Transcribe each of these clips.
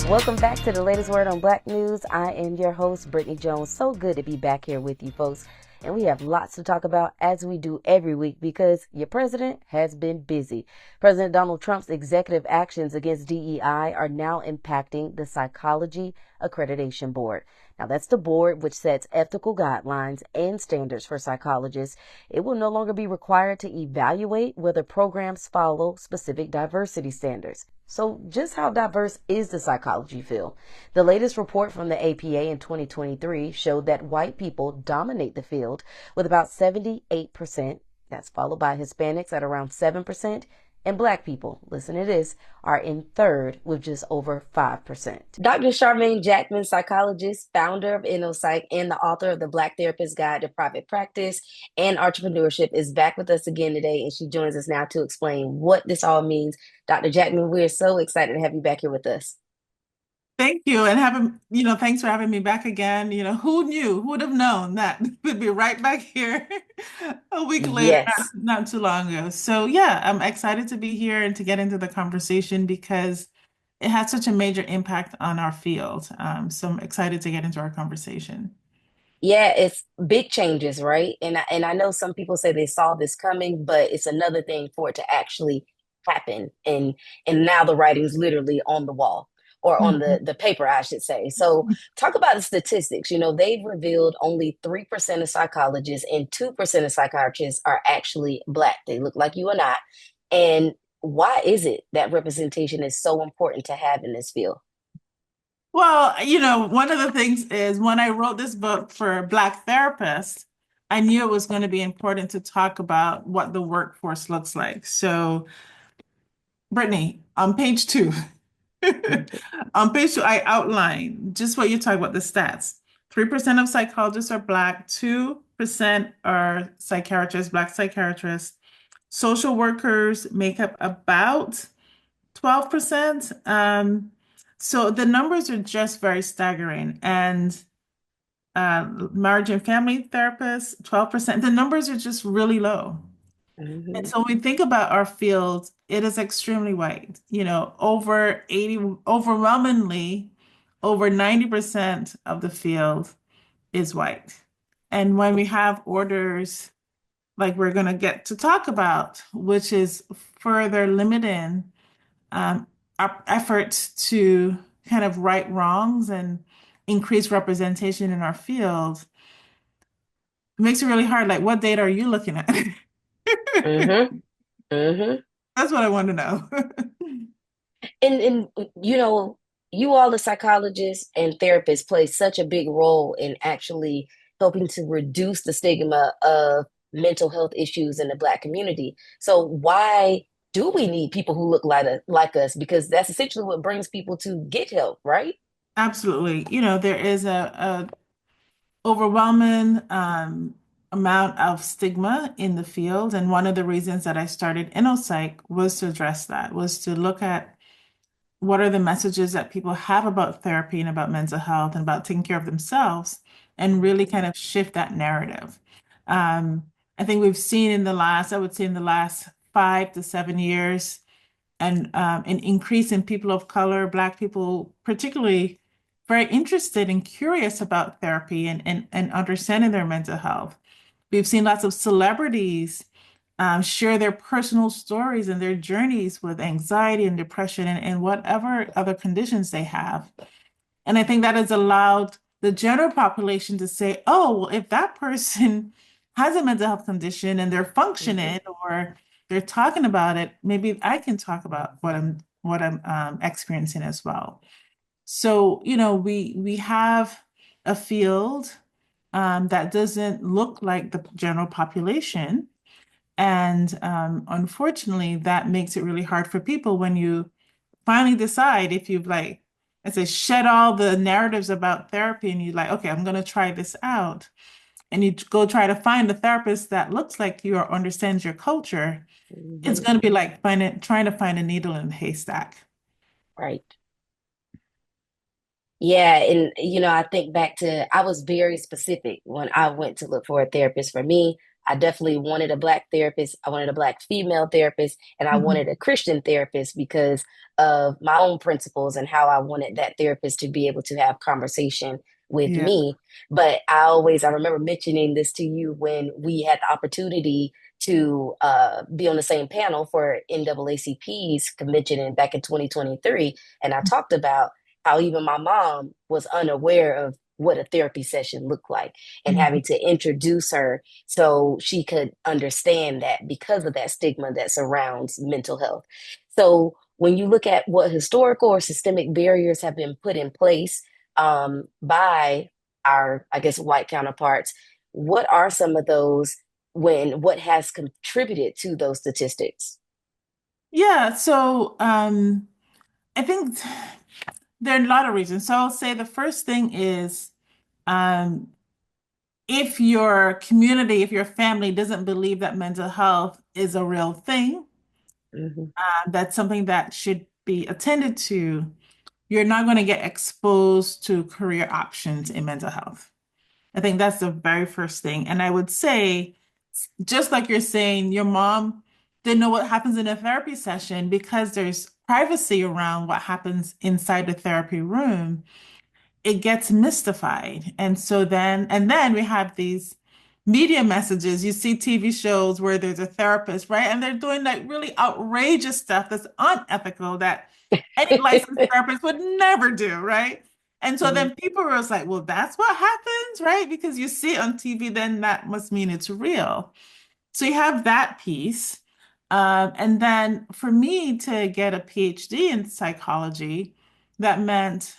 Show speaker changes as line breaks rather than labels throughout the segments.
Welcome back to the latest word on Black News. I am your host, Brittany Jones. So good to be back here with you folks. And we have lots to talk about as we do every week because your president has been busy. President Donald Trump's executive actions against DEI are now impacting the Psychology Accreditation Board. Now, that's the board which sets ethical guidelines and standards for psychologists. It will no longer be required to evaluate whether programs follow specific diversity standards. So just how diverse is the psychology field? The latest report from the APA in 2023 showed that white people dominate the field with about 78%. That's followed by Hispanics at around 7%. And Black people, listen to this, are in third with just over 5%. Dr. Charmain Jackman, psychologist, founder of InnoPsych, and the author of the Black Therapist Guide to Private Practice and Entrepreneurship, is back with us again today, and she joins us now to explain what this all means. Dr. Jackman, we're so excited to have you back here with us.
Thank you. And thanks for having me back again. Who knew? Who would have known that we'd be right back here a week later,
Yes.
not too long ago. So yeah, I'm excited to be here and to get into the conversation because it has such a major impact on our field. So I'm excited to get into our conversation.
Yeah, it's big changes, right? And I know some people say they saw this coming, but it's another thing for it to actually happen. And now the writing's literally on the wall or on
Mhm.
the paper, I should say. So talk about the statistics. They've revealed only 3% of psychologists and 2% of psychiatrists are actually Black. They look like you and I. And why is it that representation is so important to have in this field?
Well, one of the things is when I wrote this book for Black therapists, I knew it was going to be important to talk about what the workforce looks like. So Brittany, on page two, on page two, I outline just what you talk about the stats. 3% of psychologists are Black, 2% are psychiatrists, Black psychiatrists. Social workers make up about 12%. So the numbers are just very staggering. And marriage and family therapists, 12%. The numbers are just really low. And
Mhm.
so when we think about our field, it is extremely white. Over 80, overwhelmingly, over 90% of the field is white. And when we have orders like we're going to get to talk about, which is further limiting um, our efforts to kind of right wrongs and increase representation in our field, it makes it really hard. Like, what data are you looking at?
Mhm. Mhm.
That's what I want to know.
And you all the psychologists and therapists play such a big role in actually helping to reduce the stigma of mental health issues in the Black community. So why do we need people who look like us? Because that's essentially what brings people to get help, right?
Absolutely. There is a overwhelming amount of stigma in the field. And one of the reasons that I started InnoPsych was to address that, was to look at what are the messages that people have about therapy and about mental health and about taking care of themselves and really kind of shift that narrative. Um, I think we've seen I would say in the last 5 to 7 years, and an increase in people of color, Black people, particularly very interested and curious about therapy and understanding their mental health. We've seen lots of celebrities share their personal stories and their journeys with anxiety and depression and whatever other conditions they have. And I think that has allowed the general population to say, oh, well, if that person has a mental health condition and they're functioning
Mhm.
or they're talking about it, maybe I can talk about what I'm experiencing as well. So, we have a field that doesn't look like the general population. And unfortunately, that makes it really hard for people when you finally decide if you've like, I say, shed all the narratives about therapy and you're like, okay, I'm going to try this out. And you go try to find a therapist that looks like you or understands your culture. It's
Mhm.
going to be like trying to find a needle in a haystack.
Right. Yeah, and I think back to I was very specific when I went to look for a therapist for me. I definitely wanted a Black therapist. I wanted a Black female therapist, and I wanted
Mhm.
a Christian therapist because of my own principles and how I wanted that therapist to be able to have conversation with
Yeah.
me. But I remember mentioning this to you when we had the opportunity to be on the same panel for NAACP's convention back in 2023. And I talked about how even my mom was unaware of what a therapy session looked like and
Mhm.
having to introduce her so she could understand that because of that stigma that surrounds mental health. So when you look at what historical or systemic barriers have been put in place by our, I guess, white counterparts, what are some of those what has contributed to those statistics?
Yeah, so I think there are a lot of reasons. So I'll say the first thing is um, if your community, if your family doesn't believe that mental health is a real thing,
Mhm.
that's something that should be attended to, you're not going to get exposed to career options in mental health. I think that's the very first thing. And I would say, just like you're saying, your mom didn't know what happens in a therapy session because there's privacy around what happens inside the therapy room. It gets mystified. And then we have these media messages. You see TV shows where there's a therapist, right? And they're doing like really outrageous stuff that's unethical that any licensed therapist would never do, right? And so
Mhm.
then people were just like, well, that's what happens, right? Because you see it on TV, then that must mean it's real. So you have that piece. And then for me to get a PhD in psychology, that meant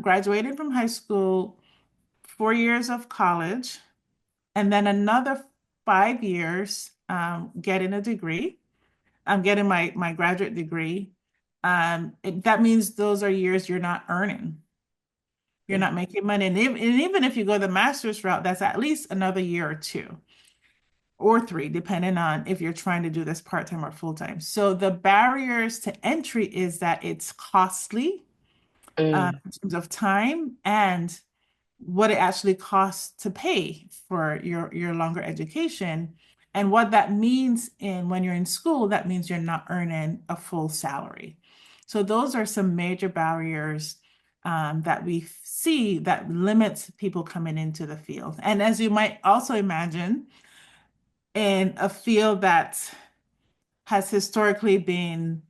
graduated from high school, 4 years of college, and then another 5 years getting a degree. I'm getting my graduate degree. That means those are years you're not earning. You're not making money. And even if you go the master's route, that's at least another year or two or three, depending on if you're trying to do this part-time or full-time. So the barriers to entry is that it's costly
Mm,
in terms of time and what it actually costs to pay for your longer education. And what that means in when you're in school, that means you're not earning a full salary. So those are some major barriers that we see that limits people coming into the field. And as you might also imagine, in a field that has historically been,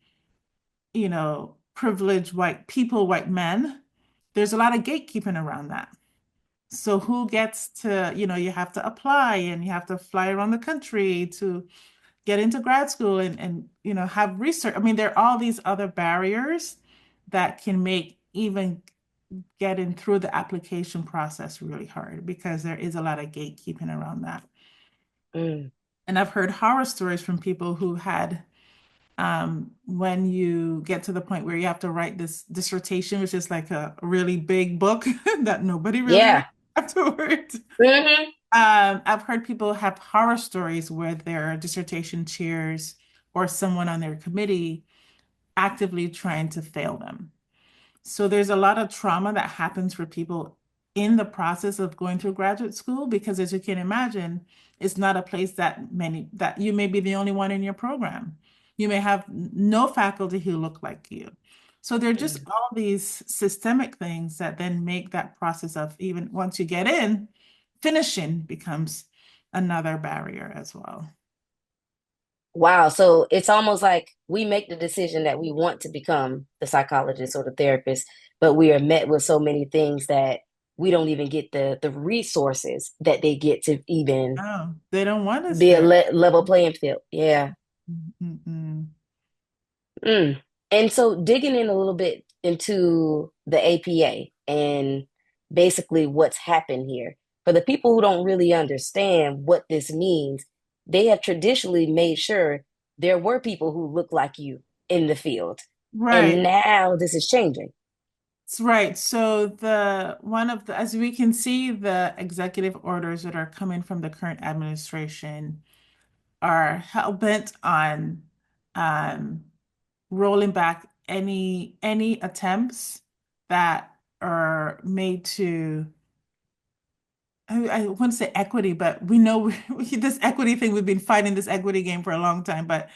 privileged white people, white men, there's a lot of gatekeeping around that. So who gets to, you have to apply and you have to fly around the country to get into grad school and have research. I mean, there are all these other barriers that can make even getting through the application process really hard because there is a lot of gatekeeping around that.
mm.
And I've heard horror stories from people who had when you get to the point where you have to write this dissertation, which is like a really big book that nobody really reads
Yeah.
afterwards.
Hmm.
I've heard people have horror stories where their dissertation chairs or someone on their committee actively trying to fail them. So there's a lot of trauma that happens for people in the process of going through graduate school because as you can imagine, it's not a place that you may be the only one in your program. You may have no faculty who look like you. So there are just all these systemic things that then make that process of even once you get in, finishing becomes another barrier as well.
Wow. So it's almost like we make the decision that we want to become the psychologist or the therapist, but we are met with so many things that we don't even get the resources that they get to even
Oh, they don't want us
be a
there.
level playing field. Yeah.
Mm-mm.
Mm. And so digging in a little bit into the APA and basically what's happened here, for the people who don't really understand what this means, they have traditionally made sure there were people who look like you in the field. And
Right.
now this is changing.
That's right. So as we can see, the executive orders that are coming from the current administration are hell-bent on um, rolling back any attempts that are made to I wouldn't say equity, but we know this equity thing, we've been fighting this equity game for a long time, but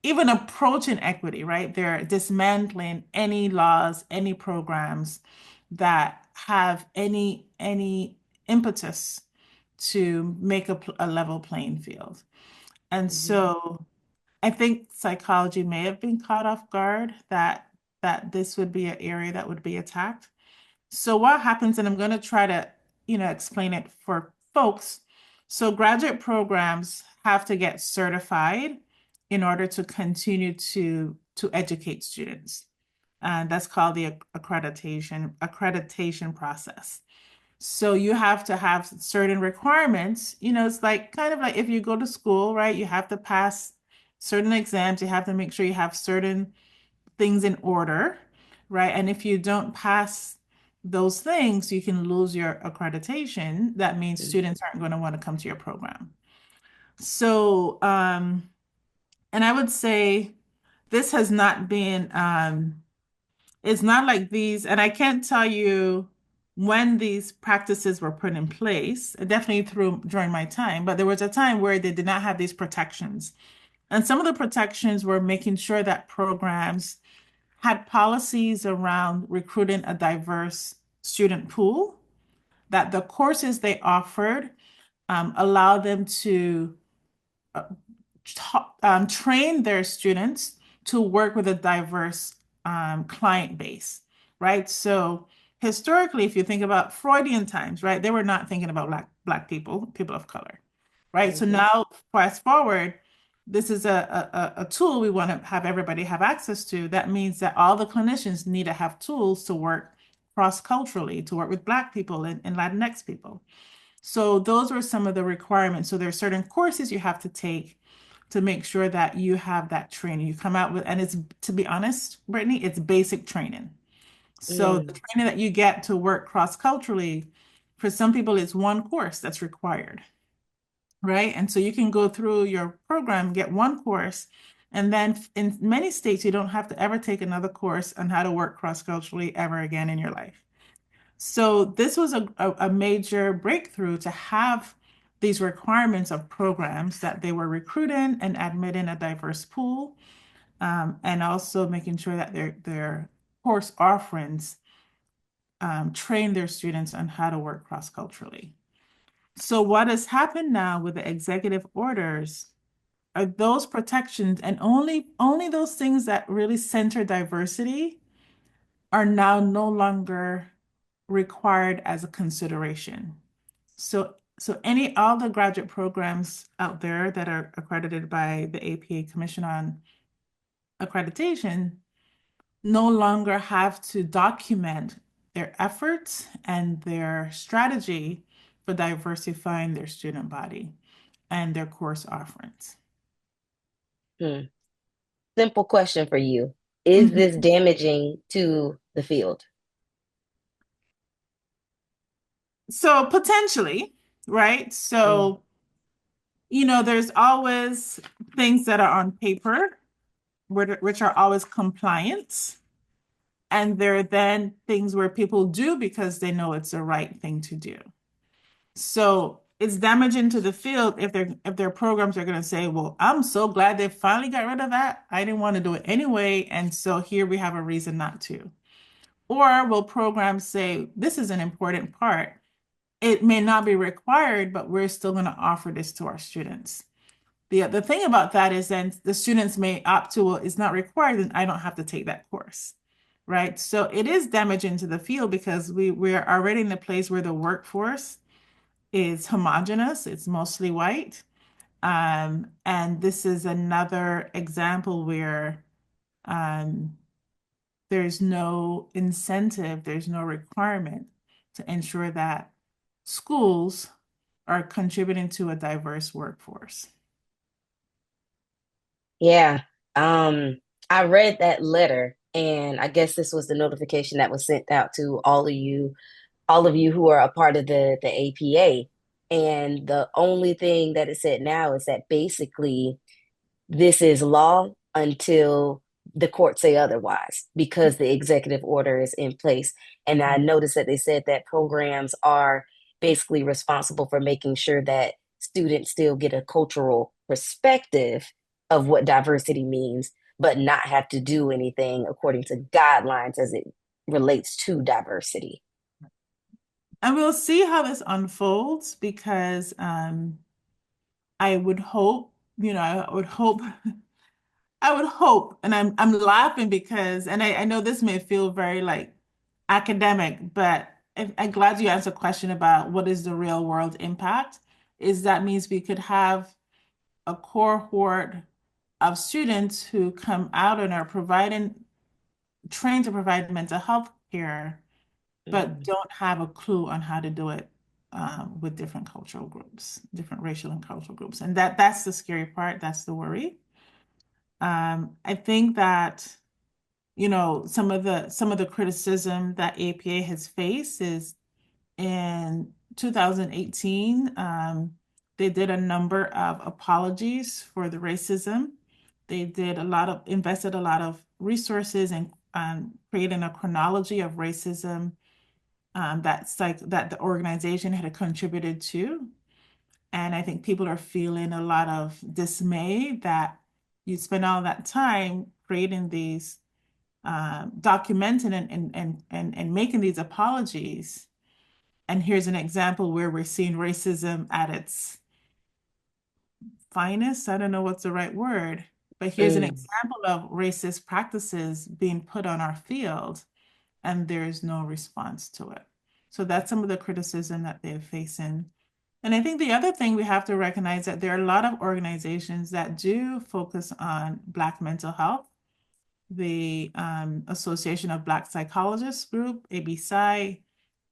even approaching equity, right? They're dismantling any laws, any programs that have any impetus to make a level playing field. And
Mhm.
so I think psychology may have been caught off guard that this would be an area that would be attacked. So what happens, and I'm going to try to, explain it for folks. So graduate programs have to get certified in order to continue to educate students. And that's called the accreditation process. So you have to have certain requirements. It's like kind of like if you go to school, right? You have to pass certain exams, you have to make sure you have certain things in order, right? And if you don't pass those things, you can lose your accreditation. That means students aren't going to want to come to your program. So, and I would say this has not been, it's not like these, and I can't tell you when these practices were put in place, definitely through during my time, but there was a time where they did not have these protections. And some of the protections were making sure that programs had policies around recruiting a diverse student pool, that the courses they offered allow them to train their students to work with a diverse client base, right? So historically, if you think about Freudian times, right, they were not thinking about black people, people of color, right? So
Mhm.
now, fast forward, this is a tool we want to have everybody have access to. That means that all the clinicians need to have tools to work cross-culturally, to work with Black people and Latinx people. So those were some of the requirements. So there are certain courses you have to take to make sure that you have that training. You come out with, and it's, to be honest, Brittany, it's basic training. So the
Mm.
training that you get to work cross-culturally, for some people, it's one course that's required, right? And so you can go through your program, get one course, and then in many states, you don't have to ever take another course on how to work cross-culturally ever again in your life. So this was a major breakthrough to have these requirements of programs that they were recruiting and admitting a diverse pool, and also making sure that their course offerings train their students on how to work cross-culturally. So what has happened now with the executive orders are those protections, and only those things that really center diversity are now no longer required as a consideration. So any all the graduate programs out there that are accredited by the APA Commission on Accreditation no longer have to document their efforts and their strategy for diversifying their student body and their course offerings.
Hmm. Simple question for you. Is this
Mhm.
damaging to the field?
So potentially, right?
Mm.
So, there's always things that are on paper, which are always compliant. And there are then things where people do because they know it's the right thing to do. So it's damaging to the field if their programs are going to say, well, I'm so glad they finally got rid of that. I didn't want to do it anyway. And so here we have a reason not to. Or will programs say, this is an important part. It may not be required, but we're still going to offer this to our students. The thing about that is then the students may opt to, well, it's not required, then I don't have to take that course, right? So it is damaging to the field because we're already in a place where the workforce is homogenous, it's mostly white. And this is another example where um, there's no incentive, there's no requirement to ensure that schools are contributing to a diverse workforce.
Yeah. Um, I read that letter, and I guess this was the notification that was sent out to all of you who are a part of the APA. And the only thing that it said now is that basically this is law until the court say otherwise because the executive order is in place. And I noticed that they said that programs are basically responsible for making sure that students still get a cultural perspective of what diversity means, but not have to do anything according to guidelines as it relates to diversity.
And we'll see how this unfolds because I would hope, I would hope, I would hope, and I'm laughing because, and I know this may feel very like academic, but I'm glad you asked a question about what is the real world impact. Is that means we could have a cohort of students who come out and are trained to provide mental health care, but
Mm,
don't have a clue on how to do it with different cultural groups, different racial and cultural groups. And that's the scary part. That's the worry. I think that, some of the criticism that APA has faced is in 2018, they did a number of apologies for the racism. They invested a lot of resources in creating a chronology of racism that the organization had contributed to. And I think people are feeling a lot of dismay that you spend all that time creating these, documenting and making these apologies. And here's an example where we're seeing racism at its finest. I don't know what's the right word, but here's an
mm.
example of racist practices being put on our field, and there's no response to it. So that's some of the criticism that they're facing. And I think the other thing we have to recognize that there are a lot of organizations that do focus on Black mental health. The Association of Black Psychologists Group, ABPSI,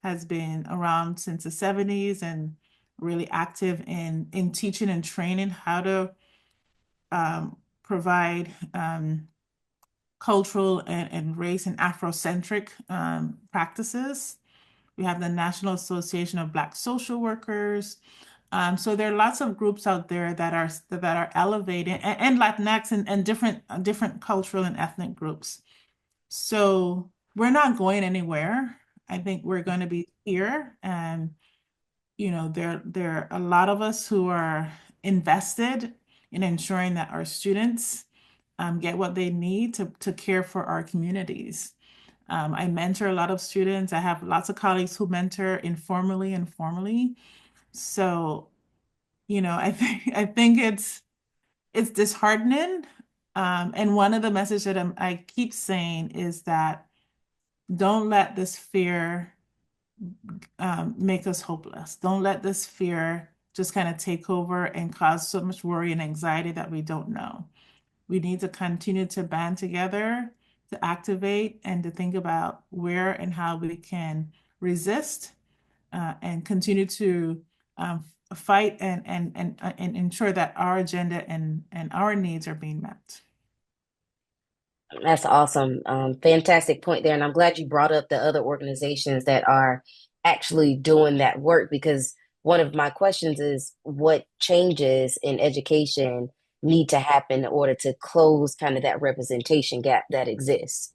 has been around since the 70s and really active in teaching and training how to provide cultural and race and Afrocentric practices. We have the National Association of Black Social Workers. So there are lots of groups out there that are elevating and Latinx and different cultural and ethnic groups. So we're not going anywhere. I think we're going to be here, and there are a lot of us who are invested in ensuring that our students get what they need to care for our communities. I mentor a lot of students. I have lots of colleagues who mentor informally and formally. So, I think it's disheartening. And one of the messages that I keep saying is that don't let this fear make us hopeless. Don't let this fear just kind of take over and cause so much worry and anxiety that we don't know. We need to continue to band together, to activate, and to think about where and how we can resist and continue to fight and ensure that our agenda and our needs are being met.
That's awesome. Fantastic point there. And I'm glad you brought up the other organizations that are actually doing that work because one of my questions is what changes in education need to happen in order to close kind of that representation gap that exists.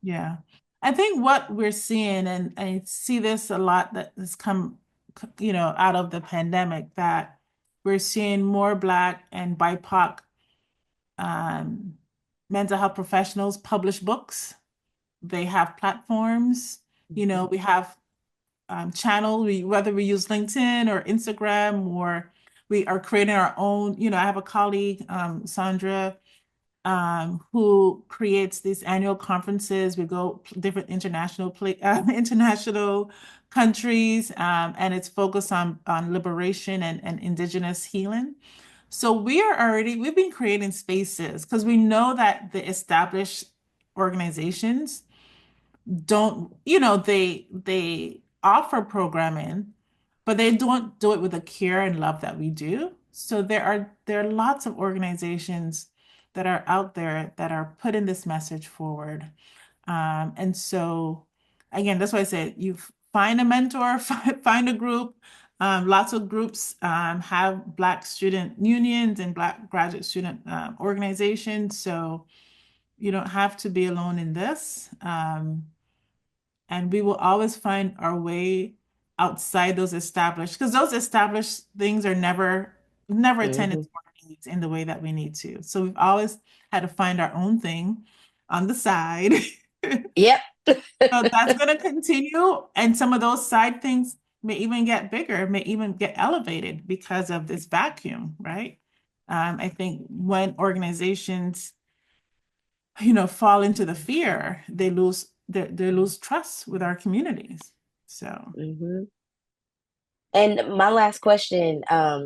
Yeah. I think what we're seeing, and I see this a lot that has come, out of the pandemic, that we're seeing more Black and BIPOC um, mental health professionals publish books. They have platforms.
Mhm.
We have channel, whether we use LinkedIn or Instagram, or we are creating our own. I have a colleague, Sandra, who creates these annual conferences. We go different international countries, and it's focused on liberation and indigenous healing. So we've been creating spaces because we know that the established organizations don't, they offer programming, but they don't do it with the care and love that we do. So there are lots of organizations that are out there that are putting this message forward. And so again, that's why I said you find a mentor, find a group. Lots of groups have Black student unions and Black graduate student organizations. So you don't have to be alone in this. And we will always find our way outside those established, because those established things are never attended
Hmm.
to our needs in the way that we need to. So we've always had to find our own thing on the side.
Yep.
So that's going to continue. And some of those side things may even get bigger, may even get elevated because of this vacuum, right? I think when organizations, fall into the fear, they lose trust with our communities. So
Hmm. And my last question,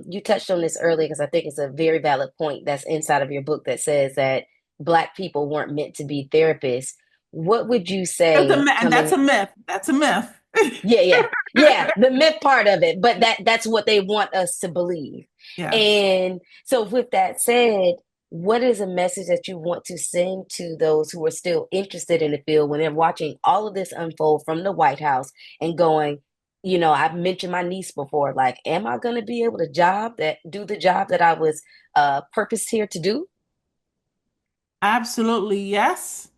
you touched on this earlier because I think it's a very valid point that's inside of your book that says that Black people weren't meant to be therapists. What would you say
and that's
coming?
a myth. That's a myth.
Yeah, yeah, yeah, the myth part of it, but that's what they want us to believe.
Yes.
And so, with that said, what is a message that you want to send to those who are still interested in the field when they're watching all of this unfold from the White House and going, I've mentioned my niece before, like, am I going to be able to do the job that I was purposed here to do?
Absolutely, yes.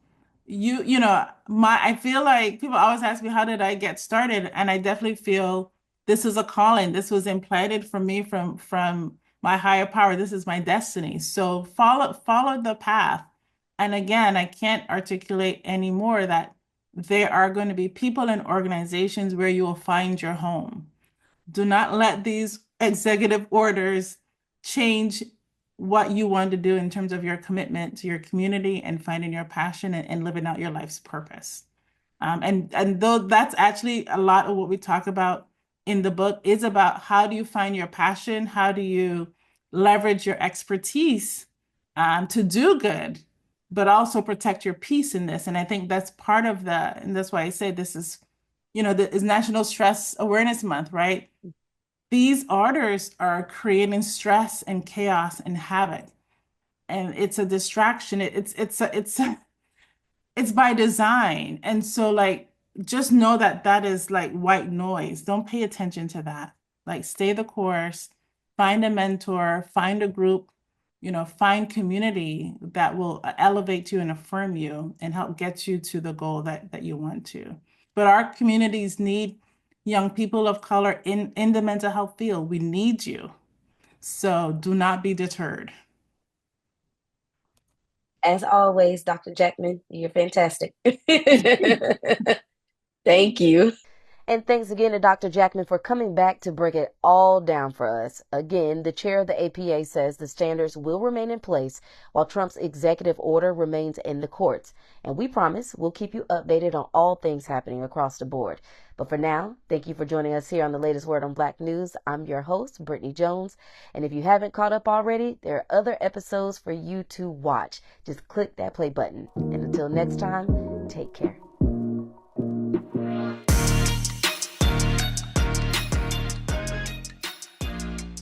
I feel like people always ask me, how did I get started? And I definitely feel this is a calling. This was implanted for me from my higher power. This is my destiny. So follow the path. And again, I can't articulate anymore that there are going to be people and organizations where you will find your home. Do not let these executive orders change what you want to do in terms of your commitment to your community and finding your passion and living out your life's purpose. And though that's actually a lot of what we talk about in the book is about how do you find your passion? How do you leverage your expertise to do good, but also protect your peace in this? And I think that's part of and that's why I say this is, is National Stress Awareness Month, right? These orders are creating stress and chaos and havoc, and it's a distraction. It's by design. And so, like, just know that that is like white noise. Don't pay attention to that. Like, stay the course, find a mentor, find a group, find community that will elevate you and affirm you and help get you to the goal that you want to. But our communities need young people of color in the mental health field. We need you. So do not be deterred.
As always, Dr. Jackman, you're fantastic. Thank you. And thanks again to Dr. Jackman for coming back to break it all down for us. Again, the chair of the APA says the standards will remain in place while Trump's executive order remains in the courts. And we promise we'll keep you updated on all things happening across the board. But for now, thank you for joining us here on the latest word on Black News. I'm your host, Brittany Jones. And if you haven't caught up already, there are other episodes for you to watch. Just click that play button. And until next time, take care.